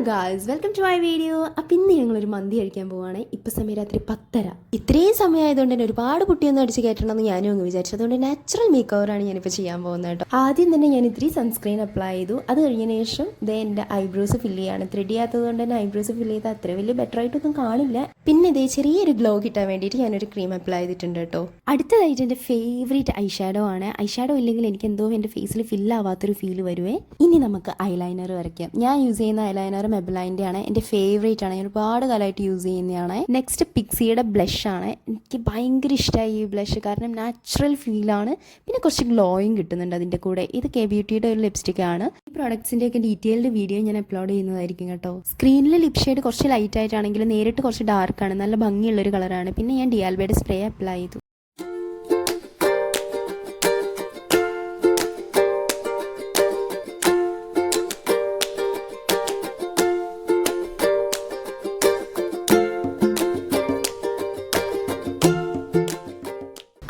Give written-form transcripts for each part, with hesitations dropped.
Guys, welcome to my video. അപ്പം ഇന്ന് ഞങ്ങളൊരു മന്തി കഴിക്കാൻ പോവുകയാണ്. ഇപ്പം സമയം രാത്രി 10:30. ഇത്രയും സമയമായതുകൊണ്ട് തന്നെ ഒരുപാട് കുട്ടിയൊന്നും അടിച്ച് കയറ്റണമെന്ന് ഞാനും അങ്ങ് വിചാരിച്ചു. അതുകൊണ്ട് നാച്ചുറൽ മേക്ക് ഓവറാണ് ഞാനിപ്പോൾ ചെയ്യാൻ പോകുന്നത് കേട്ടോ. ആദ്യം തന്നെ ഞാൻ ഇത്തിരി സൺസ്ക്രീൻ അപ്ലൈ ചെയ്തു. അത് കഴിഞ്ഞതിന് ശേഷം എൻ്റെ ഐബ്രോസ് ഫില്ല് ചെയ്യാണ്. ത്രെഡ് ചെയ്യാത്തത് കൊണ്ട് തന്നെ ഐബ്രോസ് ഫില്ല് ചെയ്താൽ അത്ര വലിയ ബെറ്റർ ആയിട്ടൊന്നും കാണില്ല. പിന്നെ ഇതേ ചെറിയൊരു ഗ്ലോ കിട്ടാൻ വേണ്ടിയിട്ട് ഞാനൊരു ക്രീം അപ്ലൈ ചെയ്തിട്ടുണ്ട് കേട്ടോ. അടുത്തതായിട്ട് എൻ്റെ ഫേവറേറ്റ് ഐഷാഡോ ആണ്. ഐഷാഡോ ഇല്ലെങ്കിൽ എനിക്ക് എന്തോ എൻ്റെ ഫേസിൽ ഫില്ലാവാത്തൊരു ഫീൽ വരുവേ. ഇനി നമുക്ക് ഐലൈനർ വരയ്ക്കാം. ഞാൻ യൂസ് ചെയ്യുന്ന ഐലൈനർ മെബിലൈൻ്റെ ആണ്. എൻ്റെ ഫേവറേറ്റ് ആണ്. ഞാൻ ഒരുപാട് കാലമായിട്ട് യൂസ് ചെയ്യുന്നതാണ്. നെക്സ്റ്റ് പിക്സിയുടെ ബ്ലഷ് ആണ്. എനിക്ക് ഭയങ്കര ഇഷ്ടമായി ഈ ബ്ലഷ്, കാരണം നാച്ചുറൽ ഫീലാണ്. പിന്നെ കുറച്ച് ഗ്ലോയും കിട്ടുന്നുണ്ട് അതിൻ്റെ കൂടെ. ഇത് കെ ബ്യൂട്ടിയുടെ ഒരു ലിപ്സ്റ്റിക് ആണ്. ഈ പ്രോഡക്ട്സിൻ്റെയൊക്കെ ഡീറ്റെയിൽഡ് വീഡിയോ ഞാൻ അപ്ലോഡ് ചെയ്യുന്നതായിരിക്കും കേട്ടോ. സ്ക്രീനിൽ ലിപ് ഷെയ്ഡ് കുറച്ച് ലൈറ്റ് ആയിട്ടാണെങ്കിൽ നേരിട്ട് കുറച്ച് ഡാർക്കാണ്. നല്ല ഭംഗിയുള്ളൊരു കളറാണ്. പിന്നെ ഞാൻ ഡിയാൽബയുടെ സ്പ്രേ അപ്ലൈ ചെയ്തു.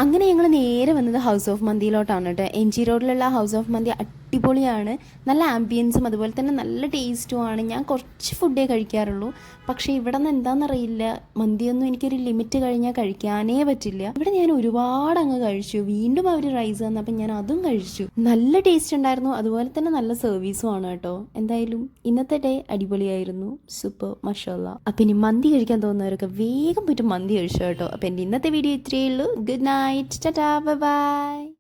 അങ്ങനെ ഞങ്ങൾ നേരെ വന്നത് ഹൗസ് ഓഫ് മന്തിയിലോട്ടാണ് കേട്ടോ. MG റോഡിലുള്ള ഹൗസ് ഓഫ് മന്തി അടിപൊളിയാണ്. നല്ല ആംബിയൻസും അതുപോലെ തന്നെ നല്ല ടേസ്റ്റുമാണ്. ഞാൻ കുറച്ച് ഫുഡേ കഴിക്കാറുള്ളൂ. പക്ഷേ ഇവിടെ നിന്ന് എന്താണെന്നറിയില്ല, മന്തിയൊന്നും എനിക്കൊരു ലിമിറ്റ് കഴിഞ്ഞാൽ കഴിക്കാനേ പറ്റില്ല. ഇവിടെ ഞാൻ ഒരുപാട് അങ്ങ് കഴിച്ചു. വീണ്ടും അവർ റൈസ് തന്നപ്പോൾ ഞാൻ അതും കഴിച്ചു. നല്ല ടേസ്റ്റ് ഉണ്ടായിരുന്നു. അതുപോലെ തന്നെ നല്ല സർവീസും ആണ് കേട്ടോ. എന്തായാലും ഇന്നത്തെ ഡേ അടിപൊളിയായിരുന്നു. സൂപ്പർ, മാഷാഅല്ലാ. അപ്പം ഇനി മന്തി കഴിക്കാൻ തോന്നുന്നവരൊക്കെ വേഗം പോയിട്ട് മന്തി കഴിച്ചു കേട്ടോ. അപ്പം എൻ്റെ ഇന്നത്തെ വീഡിയോ ഇത്രയേ ഉള്ളൂ. Good night, Tata, bye bye.